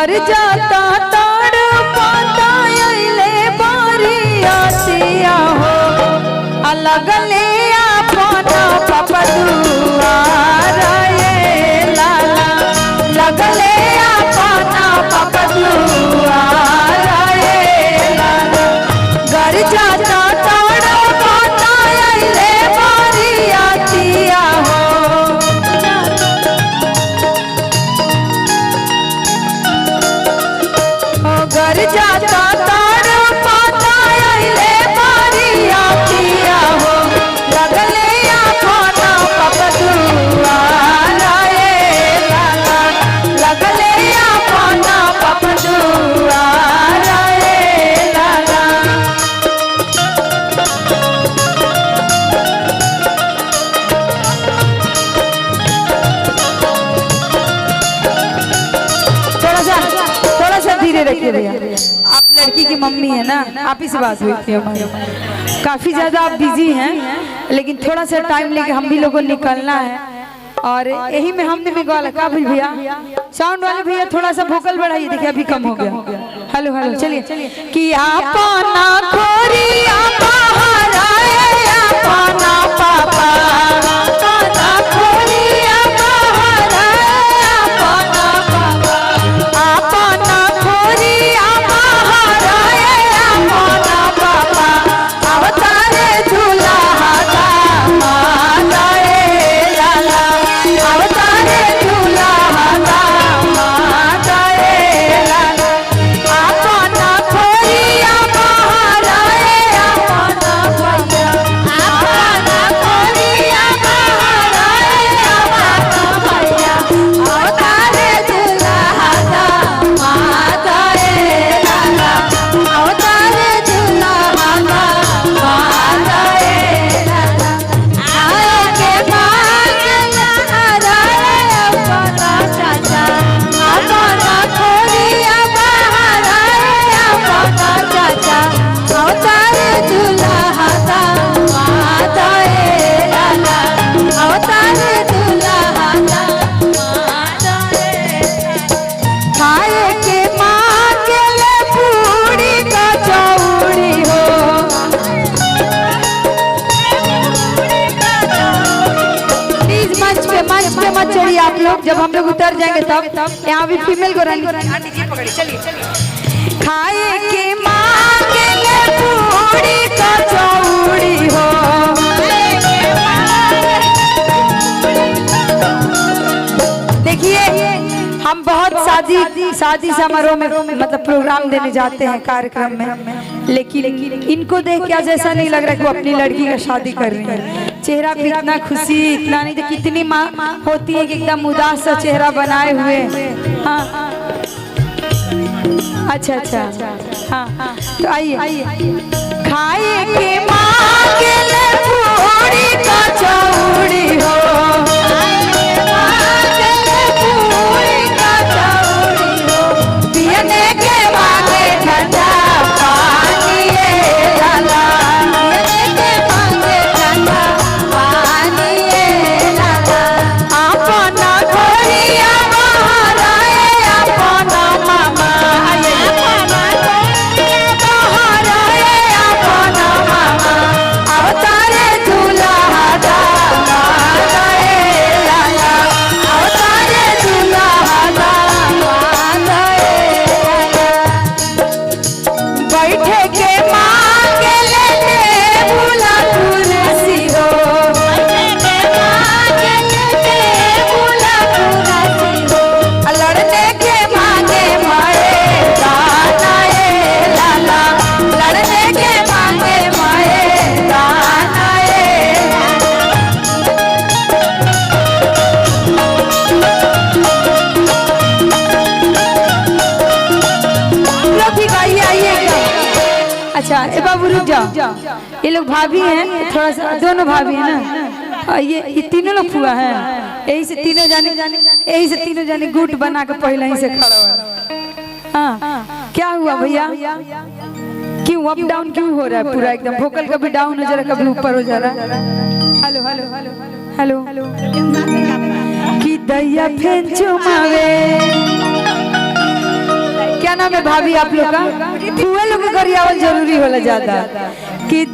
घर जाता ताड़ पाता अइले बारियातिया हो अलग ले अपना पपदुआर ये लाला लगले अपना पपदुआर ये लाला घर जाता ताड़ पाता अइले बारियातिया हो घर जाता ताड़ पाता अइले बारियातिया हो लगले अपना पपदुआर ये लाला लगले अपना पपदुआर ये लाला। थोड़ा सा धीरे रखिए भैया, आप लड़की की मम्मी है ना, आप ही से बात हुई थी हमारी। काफी ज्यादा आप बिजी हैं, लेकिन थोड़ा सा टाइम लेके हम भी लोगों को निकलना है और यही में हमने भी गाल का भैया साउंड वाले भैया थोड़ा सा वोकल बढ़ाइए, देखिए अभी कम हो गया। हेलो हेलो चलिए कि अपना खोरिया बाहर आए अपना पापा अपना खोरिया बाहर आए अपना पापा अपना खोरिया बाहर आए अपना पापा अवतारे दूल्हा दामाद ये लाला अवतारे दूल्हा दामाद ये लाला अपना खोरिया बाहर आए अपना भैया अपना खोरिया बाहर आए अपना भैया अवतारे दूल्हा दामाद ये लाला अवतारे दूल्हा दामाद ये लाला आए के भाग लहराए अपना चाचा अपना खोरिया बाहर आए अपना चाचा अवतारे दूल्हा दामाद ये लाला अवतारे दूल्हा दामाद ये खाए के मांगे ले पूरी कचौड़ी हो प्लीज मंच पे मत चढ़िए आप लोग, जब हम लोग उतर जाएंगे तब यहाँ भी फीमेल को रन पकड़िए। चलिए खाए के मांगे ले पूरी कचौड़ी हो देखिए हम बहुत शादी समारोह में मतलब प्रोग्राम देने जाते हैं कार्यक्रम में, लेकिन इनको देख के आज ऐसा नहीं लग रहा कि वो अपनी लड़की का शादी कर रही है। चेहरा पे इतना खुशी इतना नहीं तो कितनी माँ होती है कि एकदम उदास सा चेहरा बनाए हुए। हाँ अच्छा हाँ तो आइए खाए के मांगे ले पूरी कचौड़ी हो पियने के मांगे ठंडा पानी ये लाला पियने के मांगे ठंडा पानी ये लाला अपना खोरिया बाहर आए अपना मामा आए अपना खोरिया बाहर आए अपना मामा अवतारे दूल्हा दामाद ये लाला अवतारे दूल्हा दामाद ये लाला बैठे के मांगे ले टेबुला कुर्सी हो बैठे के मांगे ले टेबुला कुर्सी हो लड़ने के मांगे मैदान ये लाला लड़ने के मांगे मैदान ये लोग भी गाइए आइएगा। अच्छा ए बाबू रुक जाओ, ये लोग भाभी हैं, थोड़ा सा दोनों भाभी हैं ना, ये तीनों लोग फुआ हैं, यही से तीनों जाने गुट बना के पहले ही से खड़ा हुआ। हाँ क्या हुआ भैया, क्यों अप डाउन क्यों हो रहा है पूरा एकदम, वोकल कभी डाउन हो जा रहा है कभी ऊपर हो जा रहा है। हेलो हेलो हेलो हेलो कि दैया फेंचो मावे नाम है भाभी आप लोग का? फुआ लोग के गरियावल जरूरी होला ज्यादा कि